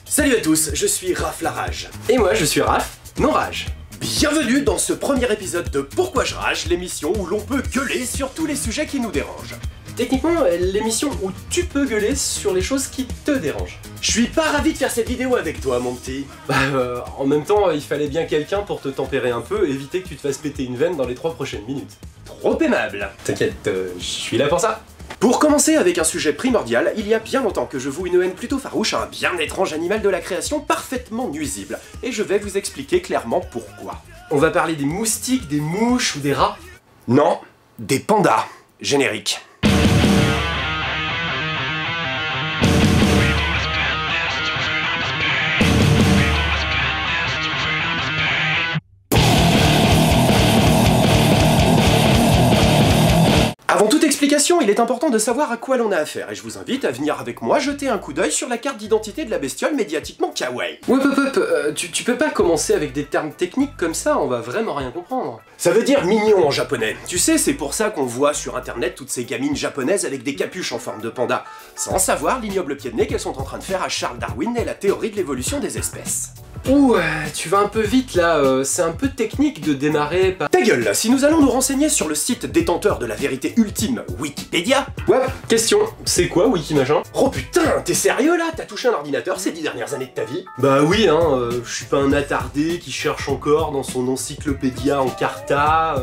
Salut à tous, je suis Raph la Rage. Et moi je suis Raph, non rage. Bienvenue dans ce premier épisode de Pourquoi je rage, l'émission où l'on peut gueuler sur tous les sujets qui nous dérangent. Techniquement, l'émission où tu peux gueuler sur les choses qui te dérangent. Je suis pas ravi de faire cette vidéo avec toi, mon petit. En même temps, il fallait bien quelqu'un pour te tempérer un peu, éviter que tu te fasses péter une veine dans les 3 prochaines minutes. Trop aimable. T'inquiète, je suis là pour ça. Pour commencer avec un sujet primordial, il y a bien longtemps que je voue une haine plutôt farouche à un bien étrange animal de la création parfaitement nuisible, et je vais vous expliquer clairement pourquoi. On va parler des moustiques, des mouches ou des rats? Non, des pandas. Générique. Avant toute explication, il est important de savoir à quoi l'on a affaire, et je vous invite à venir avec moi jeter un coup d'œil sur la carte d'identité de la bestiole médiatiquement kawaii. Tu peux pas commencer avec des termes techniques comme ça, on va vraiment rien comprendre. Ça veut dire mignon en japonais. Tu sais, c'est pour ça qu'on voit sur internet toutes ces gamines japonaises avec des capuches en forme de panda, sans savoir l'ignoble pied de nez qu'elles sont en train de faire à Charles Darwin et la théorie de l'évolution des espèces. Ouh, tu vas un peu vite là, c'est un peu technique de démarrer par... Ta gueule là, si nous allons nous renseigner sur le site détenteur de la vérité ultime, Wikipédia... Ouais, question, c'est quoi Wikimachin? Oh putain, t'es sérieux là? T'as touché un ordinateur ces 10 dernières années de ta vie? Bah oui, je suis pas un attardé qui cherche encore dans son encyclopédia en carta,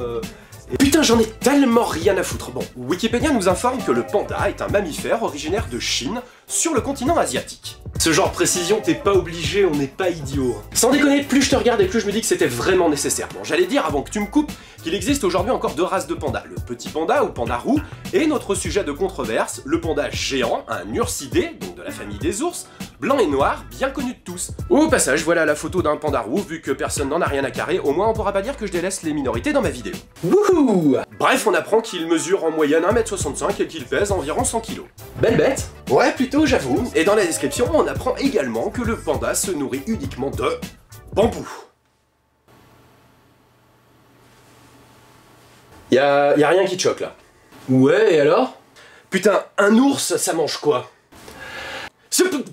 Putain, j'en ai tellement rien à foutre. Bon, Wikipédia nous informe que le panda est un mammifère originaire de Chine, sur le continent asiatique. Ce genre de précision, t'es pas obligé, on n'est pas idiot. Sans déconner, plus je te regarde et plus je me dis que c'était vraiment nécessaire. Bon, j'allais dire, avant que tu me coupes, qu'il existe aujourd'hui encore 2 races de pandas, le petit panda ou panda roux, et notre sujet de controverse, le panda géant, un ursidé, donc de la famille des ours, blanc et noir, bien connu de tous. Au passage, voilà la photo d'un panda roux, vu que personne n'en a rien à carrer, au moins on pourra pas dire que je délaisse les minorités dans ma vidéo. Wouhou! Bref, on apprend qu'il mesure en moyenne 1m65 et qu'il pèse environ 100 kg. Belle bête! Ouais, plutôt, j'avoue. Et dans la description, on apprend également que le panda se nourrit uniquement de bambou. Y'a rien qui te choque là. Ouais, et alors? Putain, un ours, ça mange quoi?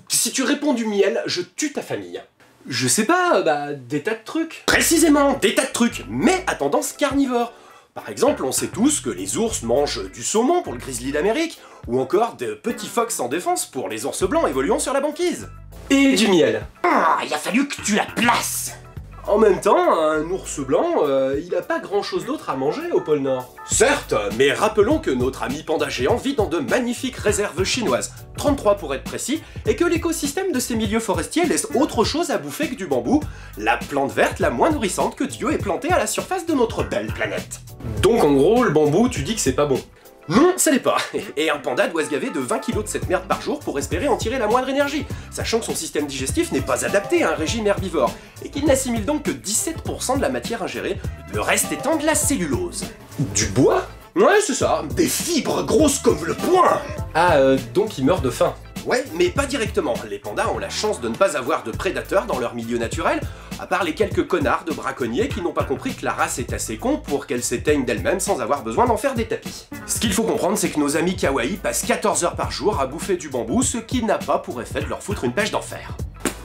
Si tu réponds du miel, je tue ta famille. Je sais pas, des tas de trucs. Précisément, des tas de trucs, mais à tendance carnivore. Par exemple, on sait tous que les ours mangent du saumon pour le grizzly d'Amérique, ou encore de petits phoques sans défense pour les ours blancs évoluant sur la banquise. Et du miel. Ah, il a fallu que tu la places. En même temps, un ours blanc, il a pas grand chose d'autre à manger au pôle Nord. Certes, mais rappelons que notre ami panda géant vit dans de magnifiques réserves chinoises, 33 pour être précis, et que l'écosystème de ces milieux forestiers laisse autre chose à bouffer que du bambou, la plante verte la moins nourrissante que Dieu ait plantée à la surface de notre belle planète. Donc en gros, le bambou, tu dis que c'est pas bon. Non, ça l'est pas. Et un panda doit se gaver de 20 kg de cette merde par jour pour espérer en tirer la moindre énergie, sachant que son système digestif n'est pas adapté à un régime herbivore, et qu'il n'assimile donc que 17% de la matière ingérée, le reste étant de la cellulose. Du bois? Ouais, c'est ça, des fibres grosses comme le poing. Ah, donc il meurt de faim. Ouais, mais pas directement. Les pandas ont la chance de ne pas avoir de prédateurs dans leur milieu naturel, à part les quelques connards de braconniers qui n'ont pas compris que la race est assez con pour qu'elle s'éteigne d'elle-même sans avoir besoin d'en faire des tapis. Ce qu'il faut comprendre, c'est que nos amis kawaii passent 14 heures par jour à bouffer du bambou, ce qui n'a pas pour effet de leur foutre une pêche d'enfer.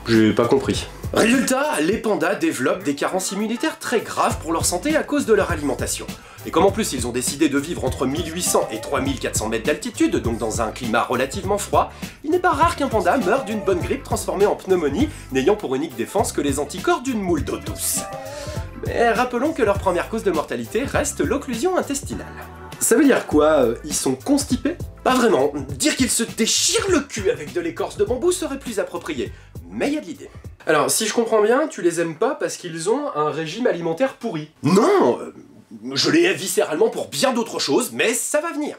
J'ai pas compris. Résultat, les pandas développent des carences immunitaires très graves pour leur santé à cause de leur alimentation. Et comme en plus ils ont décidé de vivre entre 1800 et 3400 mètres d'altitude, donc dans un climat relativement froid, il n'est pas rare qu'un panda meure d'une bonne grippe transformée en pneumonie, n'ayant pour unique défense que les anticorps d'une moule d'eau douce. Mais rappelons que leur première cause de mortalité reste l'occlusion intestinale. Ça veut dire quoi? Ils sont constipés? Pas vraiment. Dire qu'ils se déchirent le cul avec de l'écorce de bambou serait plus approprié. Mais il y a de l'idée. Alors, si je comprends bien, tu les aimes pas parce qu'ils ont un régime alimentaire pourri. Non, je les hais viscéralement pour bien d'autres choses, mais ça va venir.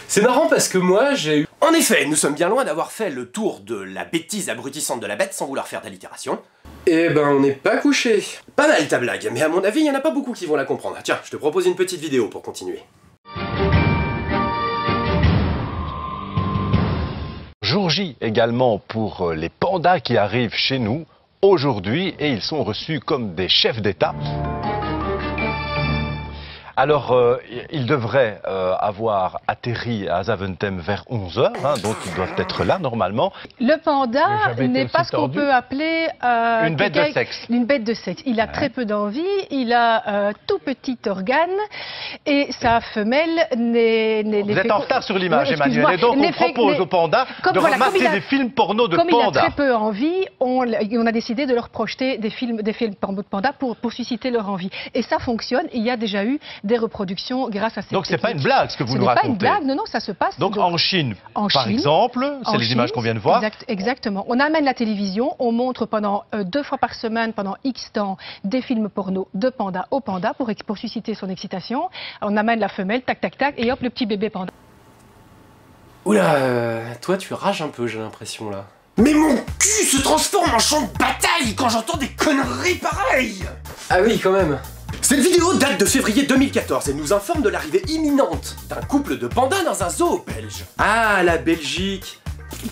C'est marrant parce que moi, j'ai eu... En effet, nous sommes bien loin d'avoir fait le tour de la bêtise abrutissante de la bête sans vouloir faire d'allitération. Eh ben, on n'est pas couché. Pas mal ta blague, mais à mon avis, il y en a pas beaucoup qui vont la comprendre. Tiens, je te propose une petite vidéo pour continuer. Jour J également pour les pandas qui arrivent chez nous aujourd'hui et ils sont reçus comme des chefs d'État. Alors, ils devraient avoir atterri à Zaventem vers 11h, hein, donc ils doivent être là normalement. Le panda n'est pas ce qu'on peut appeler une bête de sexe. Une bête de sexe. Il a très peu d'envie, il a tout petit organe et sa femelle n'est... Vous êtes en retard sur l'image, Emmanuel, et donc on propose aux pandas de remater des films porno de pandas. Comme il a très peu envie, on a décidé de leur projeter des films porno de pandas pour susciter leur envie. Et ça fonctionne, il y a déjà eu des reproductions grâce à cette Donc c'est pas une blague ce que vous nous racontez. Ce n'est pas une blague, non, ça se passe. Donc en Chine, par exemple, c'est les images qu'on vient de voir. Exactement. On amène la télévision, on montre pendant 2 fois par semaine, pendant X temps, des films porno de panda au panda pour susciter son excitation. On amène la femelle, tac tac tac, et hop, le petit bébé panda. Oula, toi tu rages un peu, j'ai l'impression là. Mais mon cul se transforme en champ de bataille quand j'entends des conneries pareilles! Ah oui, quand même. Cette vidéo date de février 2014 et nous informe de l'arrivée imminente d'un couple de pandas dans un zoo belge. Ah, la Belgique.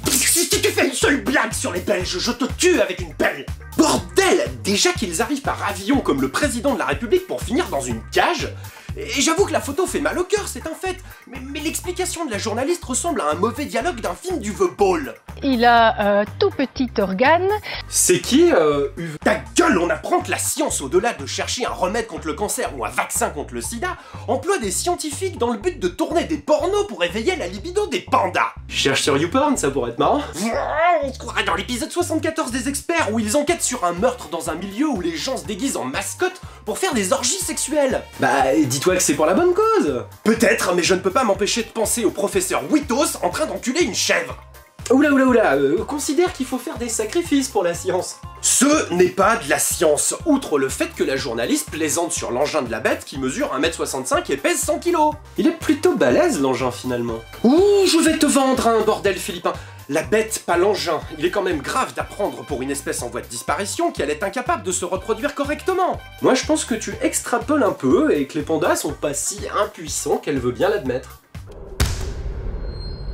Si tu fais une seule blague sur les Belges, je te tue avec une pelle! Bordel! Déjà qu'ils arrivent par avion comme le président de la République pour finir dans une cage. Et j'avoue que la photo fait mal au cœur, c'est un fait. Mais l'explication de la journaliste ressemble à un mauvais dialogue d'un film du The Ball. Il a tout petit organe. C'est qui, Uwe? Ta gueule, on apprend que la science, au-delà de chercher un remède contre le cancer ou un vaccin contre le sida, emploie des scientifiques dans le but de tourner des pornos pour éveiller la libido des pandas. Cherche sur YouPorn, ça pourrait être marrant. On se croirait dans l'épisode 74 des experts où ils enquêtent sur un meurtre dans un milieu où les gens se déguisent en mascotte pour faire des orgies sexuelles. Bah, dis-toi que c'est pour la bonne cause. Peut-être, mais je ne peux pas m'empêcher de penser au professeur Witos en train d'enculer une chèvre. Oula, considère qu'il faut faire des sacrifices pour la science. Ce n'est pas de la science, outre le fait que la journaliste plaisante sur l'engin de la bête qui mesure 1m65 et pèse 100 kg. Il est plutôt balèze l'engin finalement. Ouh, je vais te vendre un bordel philippin. La bête, pas l'engin. Il est quand même grave d'apprendre pour une espèce en voie de disparition qu'elle est incapable de se reproduire correctement. Moi je pense que tu extrapoles un peu et que les pandas sont pas si impuissants qu'elle veut bien l'admettre.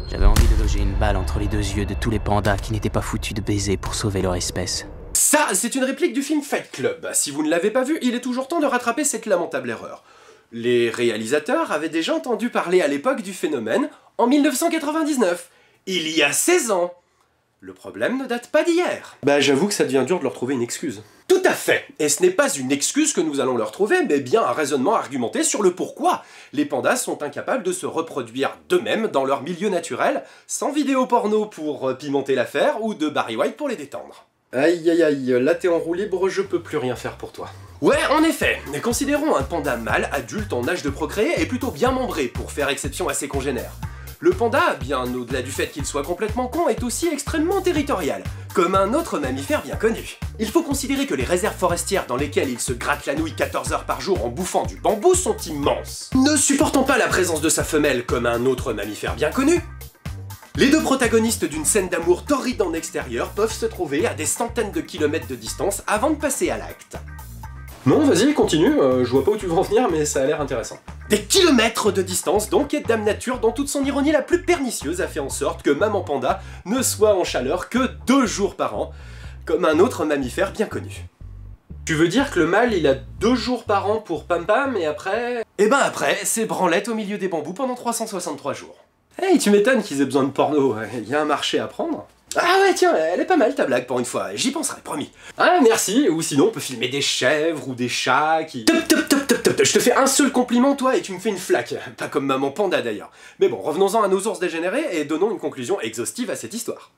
J'avais envie de loger une balle entre les 2 yeux de tous les pandas qui n'étaient pas foutus de baiser pour sauver leur espèce. Ça, c'est une réplique du film Fight Club. Si vous ne l'avez pas vu, il est toujours temps de rattraper cette lamentable erreur. Les réalisateurs avaient déjà entendu parler à l'époque du phénomène en 1999. Il y a 16 ans. Le problème ne date pas d'hier. Bah j'avoue que ça devient dur de leur trouver une excuse. Tout à fait. Et ce n'est pas une excuse que nous allons leur trouver, mais bien un raisonnement argumenté sur le pourquoi les pandas sont incapables de se reproduire d'eux-mêmes dans leur milieu naturel, sans vidéo porno pour pimenter l'affaire ou de Barry White pour les détendre. Aïe aïe aïe, là t'es en roue libre, je peux plus rien faire pour toi. Ouais, en effet. Mais considérons un panda mâle adulte en âge de procréer et plutôt bien membré pour faire exception à ses congénères. Le panda, bien au-delà du fait qu'il soit complètement con, est aussi extrêmement territorial, comme un autre mammifère bien connu. Il faut considérer que les réserves forestières dans lesquelles il se gratte la nouille 14 heures par jour en bouffant du bambou sont immenses. Ne supportant pas la présence de sa femelle comme un autre mammifère bien connu, les deux protagonistes d'une scène d'amour torride en extérieur peuvent se trouver à des centaines de kilomètres de distance avant de passer à l'acte. Non, vas-y, continue, je vois pas où tu veux en venir, mais ça a l'air intéressant. Des kilomètres de distance donc, et Dame Nature, dans toute son ironie la plus pernicieuse, a fait en sorte que Maman Panda ne soit en chaleur que 2 jours par an, comme un autre mammifère bien connu. Tu veux dire que le mâle, il a 2 jours par an pour Pam Pam, et après... Et ben après, c'est branlette au milieu des bambous pendant 363 jours. Hey, tu m'étonnes qu'ils aient besoin de porno, il y a un marché à prendre. Ah ouais, tiens, elle est pas mal ta blague pour une fois, j'y penserai, promis. Ah merci, ou sinon on peut filmer des chèvres ou des chats qui... Top, je te fais un seul compliment toi et tu me fais une flaque, pas comme Maman Panda d'ailleurs. Mais bon, revenons-en à nos ours dégénérés et donnons une conclusion exhaustive à cette histoire.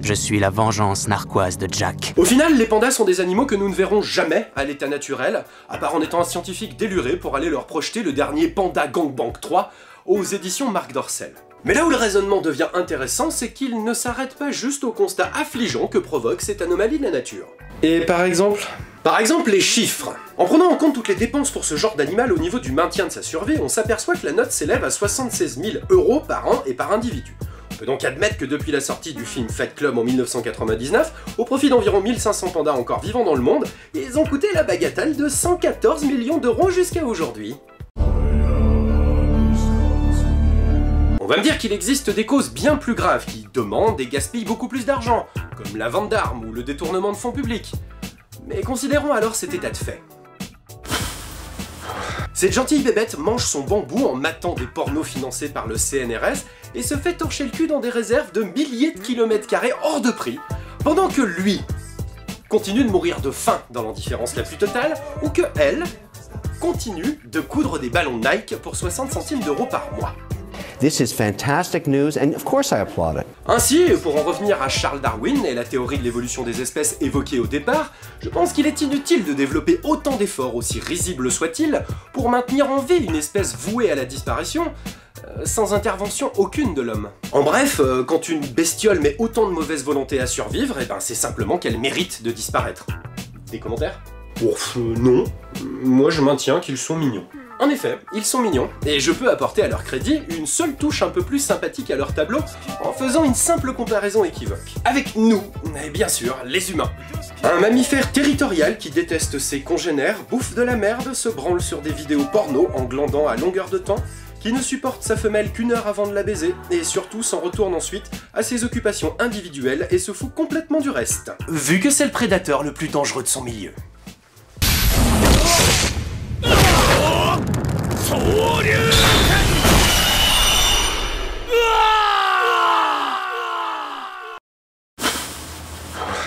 Je suis la vengeance narquoise de Jack. Au final, les pandas sont des animaux que nous ne verrons jamais à l'état naturel, à part en étant un scientifique déluré pour aller leur projeter le dernier Panda Gangbang 3 aux éditions Marc Dorcel. Mais là où le raisonnement devient intéressant, c'est qu'il ne s'arrête pas juste au constat affligeant que provoque cette anomalie de la nature. Et par exemple, les chiffres. En prenant en compte toutes les dépenses pour ce genre d'animal au niveau du maintien de sa survie, on s'aperçoit que la note s'élève à 76 000 € par an et par individu. On peut donc admettre que depuis la sortie du film Fight Club en 1999, au profit d'environ 1500 pandas encore vivants dans le monde, ils ont coûté la bagatelle de 114 millions d'euros jusqu'à aujourd'hui. On va me dire qu'il existe des causes bien plus graves qui demandent et gaspillent beaucoup plus d'argent, comme la vente d'armes ou le détournement de fonds publics. Mais considérons alors cet état de fait. Cette gentille bébête mange son bambou en matant des pornos financés par le CNRS et se fait torcher le cul dans des réserves de milliers de kilomètres carrés hors de prix, pendant que lui continue de mourir de faim dans l'indifférence la plus totale, ou que elle continue de coudre des ballons Nike pour 60 centimes d'euros par mois. This is fantastic news, and of course I applaud it. Ainsi, pour en revenir à Charles Darwin et la théorie de l'évolution des espèces évoquée au départ, je pense qu'il est inutile de développer autant d'efforts, aussi risibles soient-ils, pour maintenir en vie une espèce vouée à la disparition, sans intervention aucune de l'homme. En bref, quand une bestiole met autant de mauvaise volonté à survivre, eh ben c'est simplement qu'elle mérite de disparaître. Des commentaires ? Ouf, non. Moi je maintiens qu'ils sont mignons. En effet, ils sont mignons, et je peux apporter à leur crédit une seule touche un peu plus sympathique à leur tableau en faisant une simple comparaison équivoque. Avec nous, et bien sûr, les humains. Un mammifère territorial qui déteste ses congénères, bouffe de la merde, se branle sur des vidéos porno en glandant à longueur de temps, qui ne supporte sa femelle qu'1 heure avant de la baiser, et surtout s'en retourne ensuite à ses occupations individuelles et se fout complètement du reste. Vu que c'est le prédateur le plus dangereux de son milieu.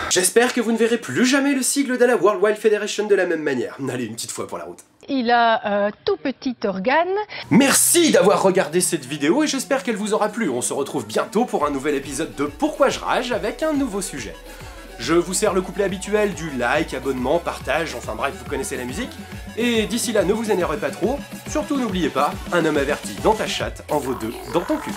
J'espère que vous ne verrez plus jamais le sigle de la World Wildlife Federation de la même manière. Allez, une petite fois pour la route. Il a un tout petit organe. Merci d'avoir regardé cette vidéo et j'espère qu'elle vous aura plu. On se retrouve bientôt pour un nouvel épisode de Pourquoi je rage avec un nouveau sujet. Je vous sers le couplet habituel du like, abonnement, partage, enfin bref, vous connaissez la musique. Et d'ici là, ne vous énervez pas trop. Surtout n'oubliez pas, un homme averti dans ta chatte en vaut 2 dans ton cul.